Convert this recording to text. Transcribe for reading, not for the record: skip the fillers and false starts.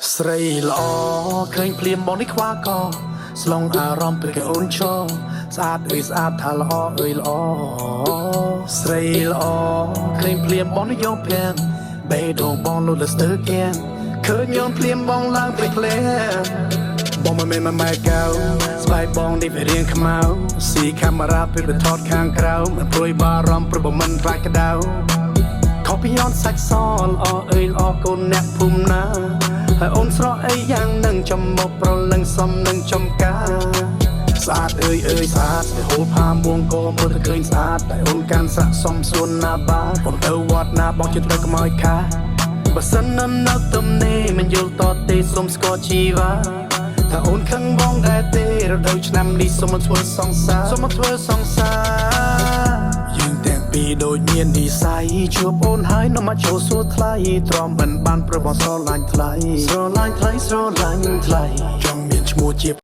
ស្រីល្អឃើញភ្លាមបងនេះខ្វះកស្លងអារម្មណ៍ពេលគេអូនឈរស្អាតអើយស្អាតថាល្អអើយល្អស្រីល្អឃើញភ្លាមបងនេះយកភ្លាំងបេះដូងបងលុតលើស្ទើកៀងឃើញញោមភ្លាមបងឡើងពេកភ្លែបងមិនមែនម៉ែកៅស្បែកបងនេះវារៀងខ្មៅស៊ីកាមេរ៉ាពេលថតខាងក្រៅមិនព្រួយបារម្ភព្រោះមិនខ្លាចក្តៅខំពីអនសាច់សល្អអើយល្អកូនអ្នកភូមិណាហើយអូនស្រស់អីយ៉ាងនឹងចំមកប្រលឹងសំនឹងចំការស្អាតអើយស្អាតតែហូលផាមួងក៏មើលទៅឃើញស្អាតតែអូនកាន់ស័ក្តិសមសួនណាបាបងទៅវត្តណាបងជិតទៅខ្មោចខាបើសិននៅទំនេរមិនយល់តទេសុំស្គាល់ជីវ៉ាថាអូនខឹងបងដែរទេរដូវឆ្នាំនេះសុំមកធ្វើសង្សារយើងទាំងពីរដូចមាននិស័យជួបអូនហើយនៅមកចូលសួរថ្លៃទ្រាំមិនបានព្រោះបងស្រឡាញ់ថ្លៃចង់មានឈ្មោះជា